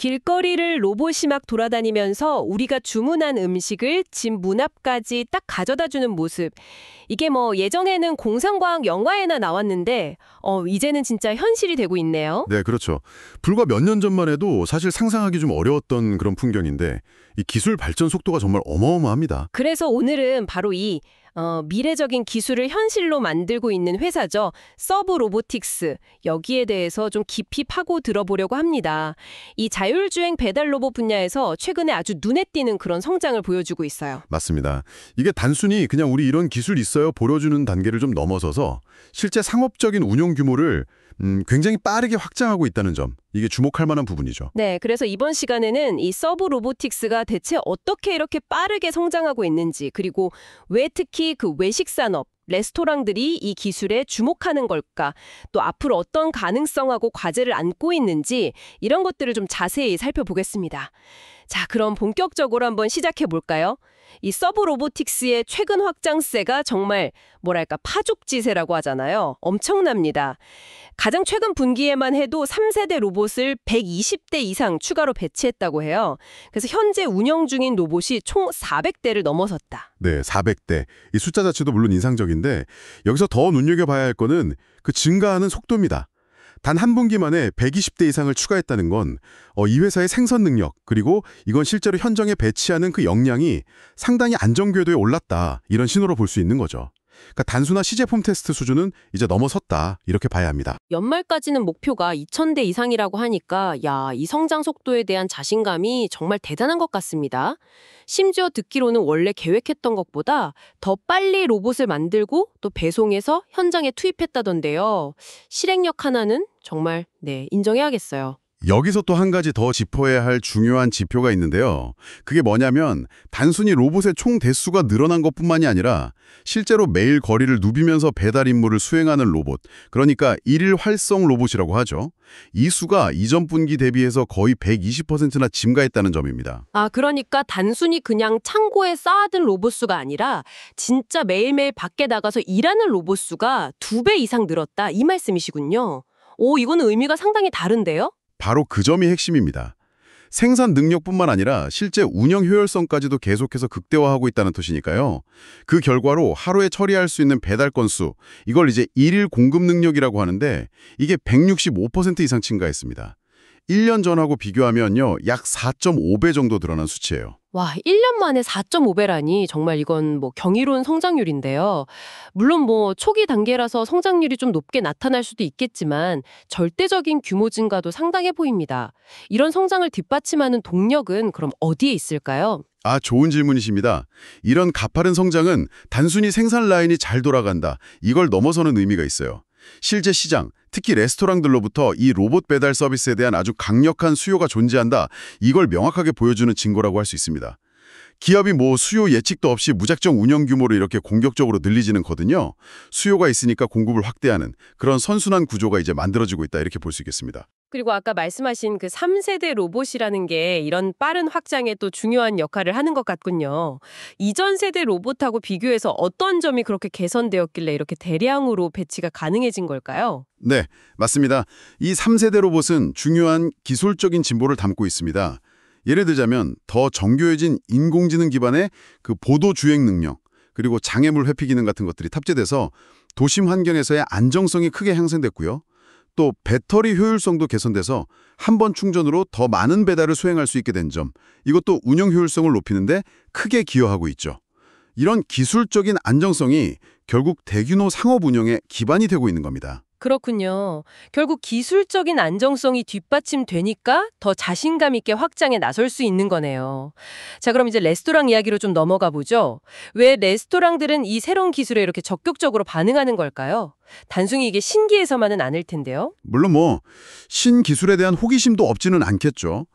길거리를 로봇이 막 돌아다니면서 우리가 주문한 음식을 집 문 앞까지 딱 가져다주는 모습. 이게 뭐 예전에는 공상과학 영화에나 나왔는데, 이제는 진짜 현실이 되고 있네요. 네, 그렇죠. 불과 몇 년 전만 해도 사실 상상하기 좀 어려웠던 그런 풍경인데 이 기술 발전 속도가 정말 어마어마합니다. 그래서 오늘은 바로 이 미래적인 기술을 현실로 만들고 있는 회사죠. 서브 로보틱스. 여기에 대해서 좀 깊이 파고 들어보려고 합니다. 이 자율주행 배달 로봇 분야에서 최근에 아주 눈에 띄는 그런 성장을 보여주고 있어요. 맞습니다. 이게 단순히 그냥 우리 이런 기술 있어요 보여주는 단계를 좀 넘어서서 실제 상업적인 운용 규모를 굉장히 빠르게 확장하고 있다는 점, 이게 주목할 만한 부분이죠. 네, 그래서 이번 시간에는 이 서브 로보틱스가 대체 어떻게 이렇게 빠르게 성장하고 있는지, 그리고 왜 특히 그 외식 산업, 레스토랑들이 이 기술에 주목하는 걸까, 또 앞으로 어떤 가능성하고 과제를 안고 있는지 이런 것들을 좀 자세히 살펴보겠습니다. 자, 그럼 본격적으로 한번 시작해 볼까요? 이 서브 로보틱스의 최근 확장세가 정말 뭐랄까 파죽지세라고 하잖아요. 엄청납니다. 가장 최근 분기에만 해도 3세대 로봇을 120대 이상 추가로 배치했다고 해요. 그래서 현재 운영 중인 로봇이 총 400대를 넘어섰다. 네, 400대. 이 숫자 자체도 물론 인상적인데 여기서 더 눈여겨봐야 할 거는 그 증가하는 속도입니다. 단 한 분기 만에 120대 이상을 추가했다는 건 이 회사의 생산 능력, 그리고 이건 실제로 현장에 배치하는 그 역량이 상당히 안정 궤도에 올랐다, 이런 신호로 볼 수 있는 거죠. 그러니까 단순한 시제품 테스트 수준은 이제 넘어섰다, 이렇게 봐야 합니다. 연말까지는 목표가 2,000대 이상이라고 하니까 이 성장 속도에 대한 자신감이 정말 대단한 것 같습니다. 심지어 듣기로는 원래 계획했던 것보다 더 빨리 로봇을 만들고 또 배송해서 현장에 투입했다던데요. 실행력 하나는 정말 인정해야겠어요. 여기서 또 한 가지 더 짚어야 할 중요한 지표가 있는데요. 그게 뭐냐면 단순히 로봇의 총 대수가 늘어난 것뿐만이 아니라 실제로 매일 거리를 누비면서 배달 임무를 수행하는 로봇, 그러니까 일일 활성 로봇이라고 하죠. 이 수가 이전 분기 대비해서 거의 120%나 증가했다는 점입니다. 그러니까 단순히 그냥 창고에 쌓아둔 로봇 수가 아니라 진짜 매일매일 밖에 나가서 일하는 로봇 수가 2배 이상 늘었다, 이 말씀이시군요. 이거는 의미가 상당히 다른데요? 바로 그 점이 핵심입니다. 생산 능력뿐만 아니라 실제 운영 효율성까지도 계속해서 극대화하고 있다는 뜻이니까요. 그 결과로 하루에 처리할 수 있는 배달 건수, 이걸 이제 일일 공급 능력이라고 하는데 이게 165% 이상 증가했습니다. 1년 전하고 비교하면요, 약 4.5배 정도 늘어난 수치예요. 와, 1년 만에 4.5배라니 정말 이건 경이로운 성장률인데요. 물론 초기 단계라서 성장률이 좀 높게 나타날 수도 있겠지만 절대적인 규모 증가도 상당해 보입니다. 이런 성장을 뒷받침하는 동력은 그럼 어디에 있을까요? 좋은 질문이십니다. 이런 가파른 성장은 단순히 생산 라인이 잘 돌아간다, 이걸 넘어서는 의미가 있어요. 실제 시장, 특히 레스토랑들로부터 이 로봇 배달 서비스에 대한 아주 강력한 수요가 존재한다, 이걸 명확하게 보여주는 증거라고 할 수 있습니다. 기업이 수요 예측도 없이 무작정 운영 규모를 이렇게 공격적으로 늘리지는 거든요. 수요가 있으니까 공급을 확대하는 그런 선순환 구조가 이제 만들어지고 있다, 이렇게 볼 수 있겠습니다. 그리고 아까 말씀하신 그 3세대 로봇이라는 게 이런 빠른 확장에 또 중요한 역할을 하는 것 같군요. 이전 세대 로봇하고 비교해서 어떤 점이 그렇게 개선되었길래 이렇게 대량으로 배치가 가능해진 걸까요? 네, 맞습니다. 이 3세대 로봇은 중요한 기술적인 진보를 담고 있습니다. 예를 들자면 더 정교해진 인공지능 기반의 그 보도 주행 능력, 그리고 장애물 회피 기능 같은 것들이 탑재돼서 도심 환경에서의 안정성이 크게 향상됐고요. 또 배터리 효율성도 개선돼서 한 번 충전으로 더 많은 배달을 수행할 수 있게 된 점, 이것도 운영 효율성을 높이는데 크게 기여하고 있죠. 이런 기술적인 안정성이 결국 대규모 상업 운영의 기반이 되고 있는 겁니다. 그렇군요. 결국 기술적인 안정성이 뒷받침되니까 더 자신감 있게 확장에 나설 수 있는 거네요. 자, 그럼 이제 레스토랑 이야기로 좀 넘어가 보죠. 왜 레스토랑들은 이 새로운 기술에 이렇게 적극적으로 반응하는 걸까요? 단순히 이게 신기해서만은 아닐 텐데요. 물론 신기술에 대한 호기심도 없지는 않겠죠.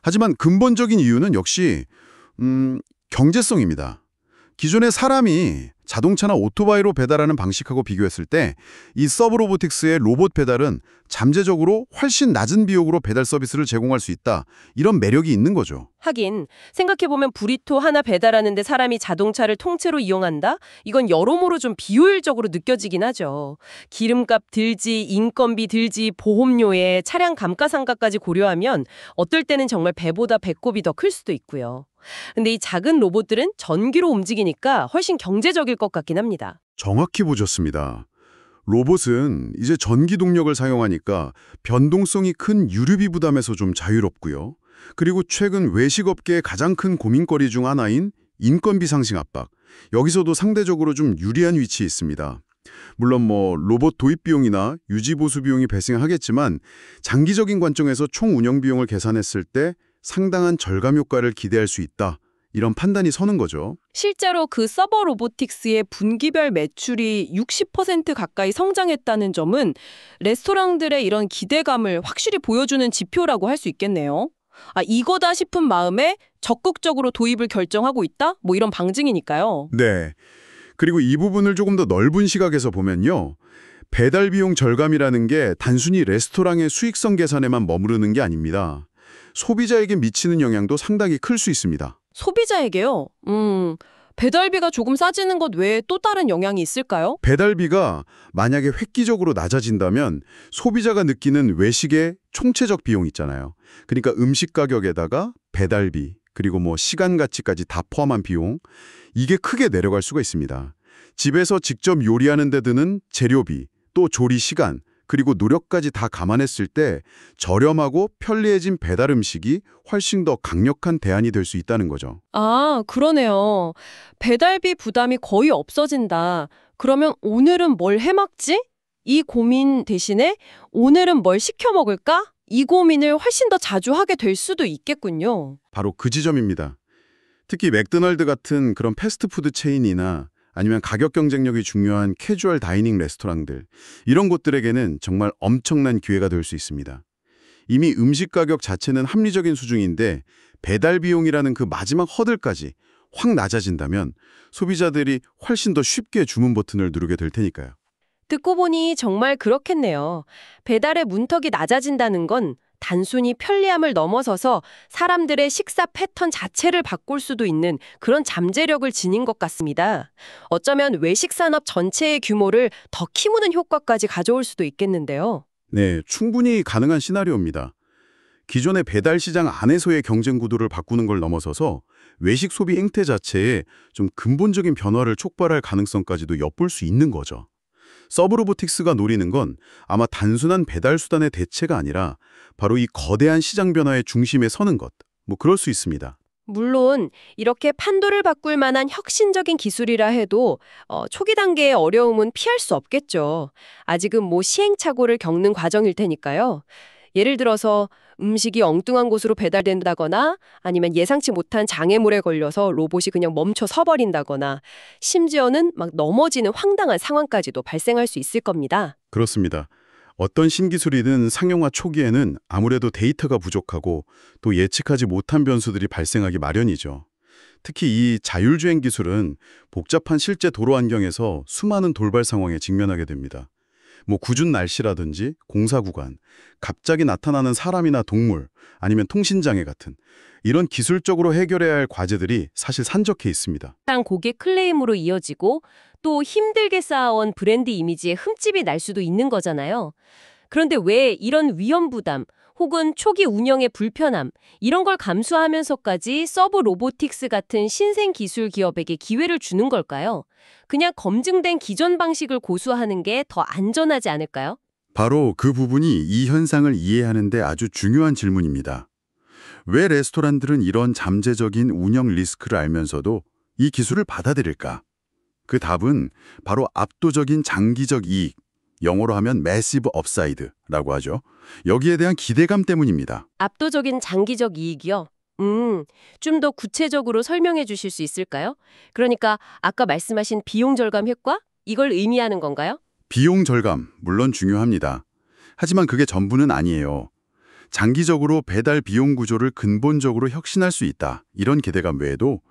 하지만 근본적인 이유는 역시 경제성입니다. 기존의 사람이 자동차나 오토바이로 배달하는 방식하고 비교했을 때 이 서브 로보틱스의 로봇 배달은 잠재적으로 훨씬 낮은 비용으로 배달 서비스를 제공할 수 있다. 이런 매력이 있는 거죠. 하긴 생각해보면 브리토 하나 배달하는데 사람이 자동차를 통째로 이용한다? 이건 여러모로 좀 비효율적으로 느껴지긴 하죠. 기름값 들지, 인건비 들지, 보험료에 차량 감가상가까지 고려하면 어떨 때는 정말 배보다 배꼽이 더 클 수도 있고요. 근데 이 작은 로봇들은 전기로 움직이니까 훨씬 경제적일 것 같긴 합니다. 정확히 보셨습니다. 로봇은 이제 전기 동력을 사용하니까 변동성이 큰 유류비 부담에서 좀 자유롭고요. 그리고 최근 외식업계의 가장 큰 고민거리 중 하나인 인건비 상승 압박. 여기서도 상대적으로 좀 유리한 위치에 있습니다. 물론 로봇 도입 비용이나 유지 보수 비용이 발생하겠지만 장기적인 관점에서 총 운영 비용을 계산했을 때 상당한 절감 효과를 기대할 수 있다. 이런 판단이 서는 거죠. 실제로 그 서버 로보틱스의 분기별 매출이 60% 가까이 성장했다는 점은 레스토랑들의 이런 기대감을 확실히 보여주는 지표라고 할 수 있겠네요. 이거다 싶은 마음에 적극적으로 도입을 결정하고 있다? 이런 방증이니까요. 네. 그리고 이 부분을 조금 더 넓은 시각에서 보면요. 배달 비용 절감이라는 게 단순히 레스토랑의 수익성 개선에만 머무르는 게 아닙니다. 소비자에게 미치는 영향도 상당히 클 수 있습니다. 소비자에게요? 배달비가 조금 싸지는 것 외에 또 다른 영향이 있을까요? 배달비가 만약에 획기적으로 낮아진다면 소비자가 느끼는 외식의 총체적 비용 있잖아요. 그러니까 음식 가격에다가 배달비, 그리고 시간 가치까지 다 포함한 비용, 이게 크게 내려갈 수가 있습니다. 집에서 직접 요리하는 데 드는 재료비, 또 조리 시간, 그리고 노력까지 다 감안했을 때 저렴하고 편리해진 배달 음식이 훨씬 더 강력한 대안이 될 수 있다는 거죠. 그러네요. 배달비 부담이 거의 없어진다. 그러면 오늘은 뭘 해먹지? 이 고민 대신에 오늘은 뭘 시켜 먹을까? 이 고민을 훨씬 더 자주 하게 될 수도 있겠군요. 바로 그 지점입니다. 특히 맥도날드 같은 그런 패스트푸드 체인이나 아니면 가격 경쟁력이 중요한 캐주얼 다이닝 레스토랑들, 이런 곳들에게는 정말 엄청난 기회가 될 수 있습니다. 이미 음식 가격 자체는 합리적인 수준인데 배달 비용이라는 그 마지막 허들까지 확 낮아진다면 소비자들이 훨씬 더 쉽게 주문 버튼을 누르게 될 테니까요. 듣고 보니 정말 그렇겠네요. 배달의 문턱이 낮아진다는 건 단순히 편리함을 넘어서서 사람들의 식사 패턴 자체를 바꿀 수도 있는 그런 잠재력을 지닌 것 같습니다. 어쩌면 외식 산업 전체의 규모를 더 키우는 효과까지 가져올 수도 있겠는데요. 네, 충분히 가능한 시나리오입니다. 기존의 배달 시장 안에서의 경쟁 구도를 바꾸는 걸 넘어서서 외식 소비 행태 자체에 좀 근본적인 변화를 촉발할 가능성까지도 엿볼 수 있는 거죠. 서브로보틱스가 노리는 건 아마 단순한 배달 수단의 대체가 아니라 바로 이 거대한 시장 변화의 중심에 서는 것, 그럴 수 있습니다. 물론 이렇게 판도를 바꿀 만한 혁신적인 기술이라 해도 초기 단계의 어려움은 피할 수 없겠죠. 아직은 시행착오를 겪는 과정일 테니까요. 예를 들어서 음식이 엉뚱한 곳으로 배달된다거나 아니면 예상치 못한 장애물에 걸려서 로봇이 그냥 멈춰 서버린다거나 심지어는 막 넘어지는 황당한 상황까지도 발생할 수 있을 겁니다. 그렇습니다. 어떤 신기술이든 상용화 초기에는 아무래도 데이터가 부족하고 또 예측하지 못한 변수들이 발생하기 마련이죠. 특히 이 자율주행 기술은 복잡한 실제 도로 환경에서 수많은 돌발 상황에 직면하게 됩니다. 궂은 날씨라든지 공사 구간, 갑자기 나타나는 사람이나 동물, 아니면 통신장애 같은 이런 기술적으로 해결해야 할 과제들이 사실 산적해 있습니다. 땅 고객 클레임으로 이어지고 또 힘들게 쌓아온 브랜드 이미지에 흠집이 날 수도 있는 거잖아요. 그런데 왜 이런 위험 부담 혹은 초기 운영의 불편함 이런 걸 감수하면서까지 서브 로보틱스 같은 신생 기술 기업에게 기회를 주는 걸까요? 그냥 검증된 기존 방식을 고수하는 게 더 안전하지 않을까요? 바로 그 부분이 이 현상을 이해하는 데 아주 중요한 질문입니다. 왜 레스토랑들은 이런 잠재적인 운영 리스크를 알면서도 이 기술을 받아들일까? 그 답은 바로 압도적인 장기적 이익, 영어로 하면 Massive Upside라고 하죠. 여기에 대한 기대감 때문입니다. 압도적인 장기적 이익이요? 좀 더 구체적으로 설명해 주실 수 있을까요? 그러니까 아까 말씀하신 비용 절감 효과? 이걸 의미하는 건가요? 비용 절감, 물론 중요합니다. 하지만 그게 전부는 아니에요. 장기적으로 배달 비용 구조를 근본적으로 혁신할 수 있다. 이런 기대감 외에도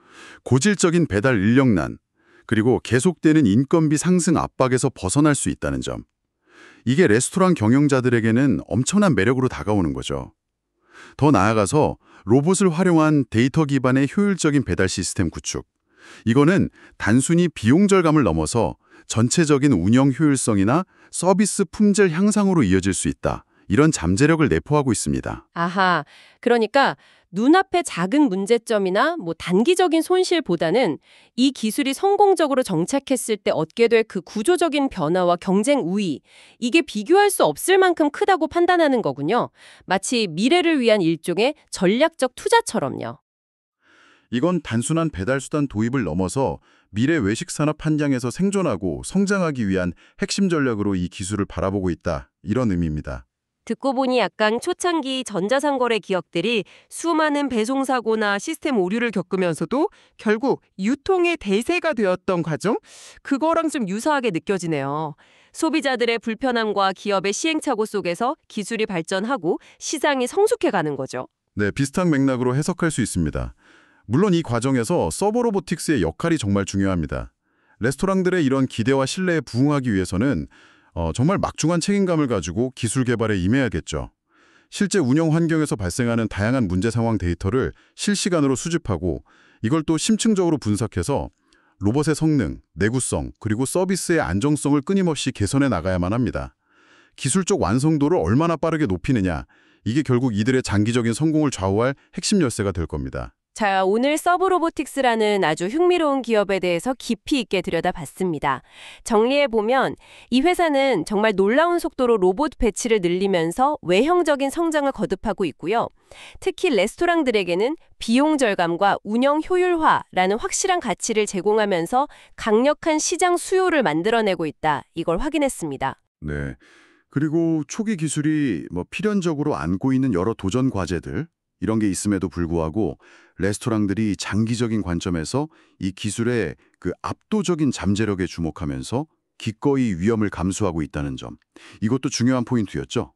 고질적인 배달 인력난, 그리고 계속되는 인건비 상승 압박에서 벗어날 수 있다는 점. 이게 레스토랑 경영자들에게는 엄청난 매력으로 다가오는 거죠. 더 나아가서 로봇을 활용한 데이터 기반의 효율적인 배달 시스템 구축. 이거는 단순히 비용 절감을 넘어서 전체적인 운영 효율성이나 서비스 품질 향상으로 이어질 수 있다. 이런 잠재력을 내포하고 있습니다. 아하, 그러니까 눈앞의 작은 문제점이나 단기적인 손실보다는 이 기술이 성공적으로 정착했을 때 얻게 될 그 구조적인 변화와 경쟁 우위, 이게 비교할 수 없을 만큼 크다고 판단하는 거군요. 마치 미래를 위한 일종의 전략적 투자처럼요. 이건 단순한 배달수단 도입을 넘어서 미래 외식 산업 한장에서 생존하고 성장하기 위한 핵심 전략으로 이 기술을 바라보고 있다. 이런 의미입니다. 듣고 보니 약간 초창기 전자상거래 기업들이 수많은 배송사고나 시스템 오류를 겪으면서도 결국 유통의 대세가 되었던 과정? 그거랑 좀 유사하게 느껴지네요. 소비자들의 불편함과 기업의 시행착오 속에서 기술이 발전하고 시장이 성숙해가는 거죠. 네, 비슷한 맥락으로 해석할 수 있습니다. 물론 이 과정에서 서버 로보틱스의 역할이 정말 중요합니다. 레스토랑들의 이런 기대와 신뢰에 부응하기 위해서는 정말 막중한 책임감을 가지고 기술 개발에 임해야겠죠. 실제 운영 환경에서 발생하는 다양한 문제 상황 데이터를 실시간으로 수집하고 이걸 또 심층적으로 분석해서 로봇의 성능, 내구성, 그리고 서비스의 안정성을 끊임없이 개선해 나가야만 합니다. 기술적 완성도를 얼마나 빠르게 높이느냐, 이게 결국 이들의 장기적인 성공을 좌우할 핵심 열쇠가 될 겁니다. 자, 오늘 서브로보틱스라는 아주 흥미로운 기업에 대해서 깊이 있게 들여다봤습니다. 정리해보면 이 회사는 정말 놀라운 속도로 로봇 배치를 늘리면서 외형적인 성장을 거듭하고 있고요. 특히 레스토랑들에게는 비용 절감과 운영 효율화라는 확실한 가치를 제공하면서 강력한 시장 수요를 만들어내고 있다. 이걸 확인했습니다. 네. 그리고 초기 기술이 필연적으로 안고 있는 여러 도전 과제들, 이런 게 있음에도 불구하고 레스토랑들이 장기적인 관점에서 이 기술의 그 압도적인 잠재력에 주목하면서 기꺼이 위험을 감수하고 있다는 점. 이것도 중요한 포인트였죠.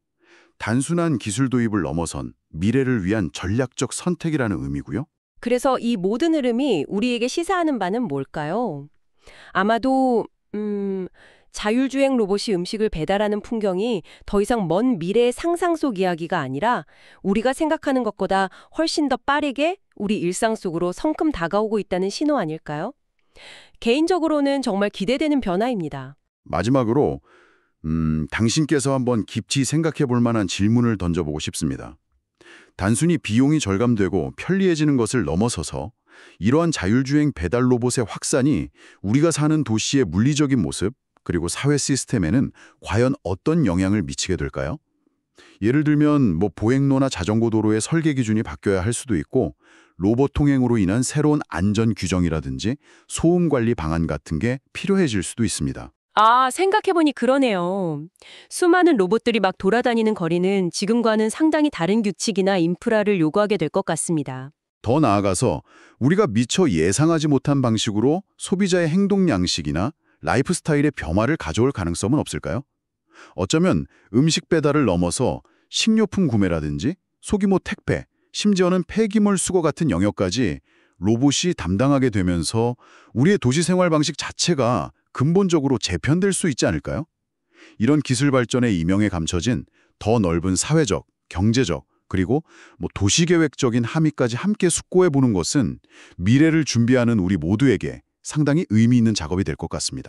단순한 기술 도입을 넘어선 미래를 위한 전략적 선택이라는 의미고요. 그래서 이 모든 흐름이 우리에게 시사하는 바는 뭘까요? 아마도 자율주행 로봇이 음식을 배달하는 풍경이 더 이상 먼 미래의 상상 속 이야기가 아니라 우리가 생각하는 것보다 훨씬 더 빠르게 우리 일상 속으로 성큼 다가오고 있다는 신호 아닐까요? 개인적으로는 정말 기대되는 변화입니다. 마지막으로 당신께서 한번 깊이 생각해 볼 만한 질문을 던져보고 싶습니다. 단순히 비용이 절감되고 편리해지는 것을 넘어서서 이러한 자율주행 배달 로봇의 확산이 우리가 사는 도시의 물리적인 모습, 그리고 사회 시스템에는 과연 어떤 영향을 미치게 될까요? 예를 들면 보행로나 자전거 도로의 설계 기준이 바뀌어야 할 수도 있고 로봇 통행으로 인한 새로운 안전 규정이라든지 소음 관리 방안 같은 게 필요해질 수도 있습니다. 아, 생각해보니 그러네요. 수많은 로봇들이 막 돌아다니는 거리는 지금과는 상당히 다른 규칙이나 인프라를 요구하게 될 것 같습니다. 더 나아가서 우리가 미처 예상하지 못한 방식으로 소비자의 행동 양식이나 라이프 스타일의 변화를 가져올 가능성은 없을까요? 어쩌면 음식 배달을 넘어서 식료품 구매라든지 소규모 택배, 심지어는 폐기물 수거 같은 영역까지 로봇이 담당하게 되면서 우리의 도시 생활 방식 자체가 근본적으로 재편될 수 있지 않을까요? 이런 기술 발전의 이명에 감춰진 더 넓은 사회적, 경제적, 그리고 도시계획적인 함의까지 함께 숙고해보는 것은 미래를 준비하는 우리 모두에게 상당히 의미 있는 작업이 될 것 같습니다.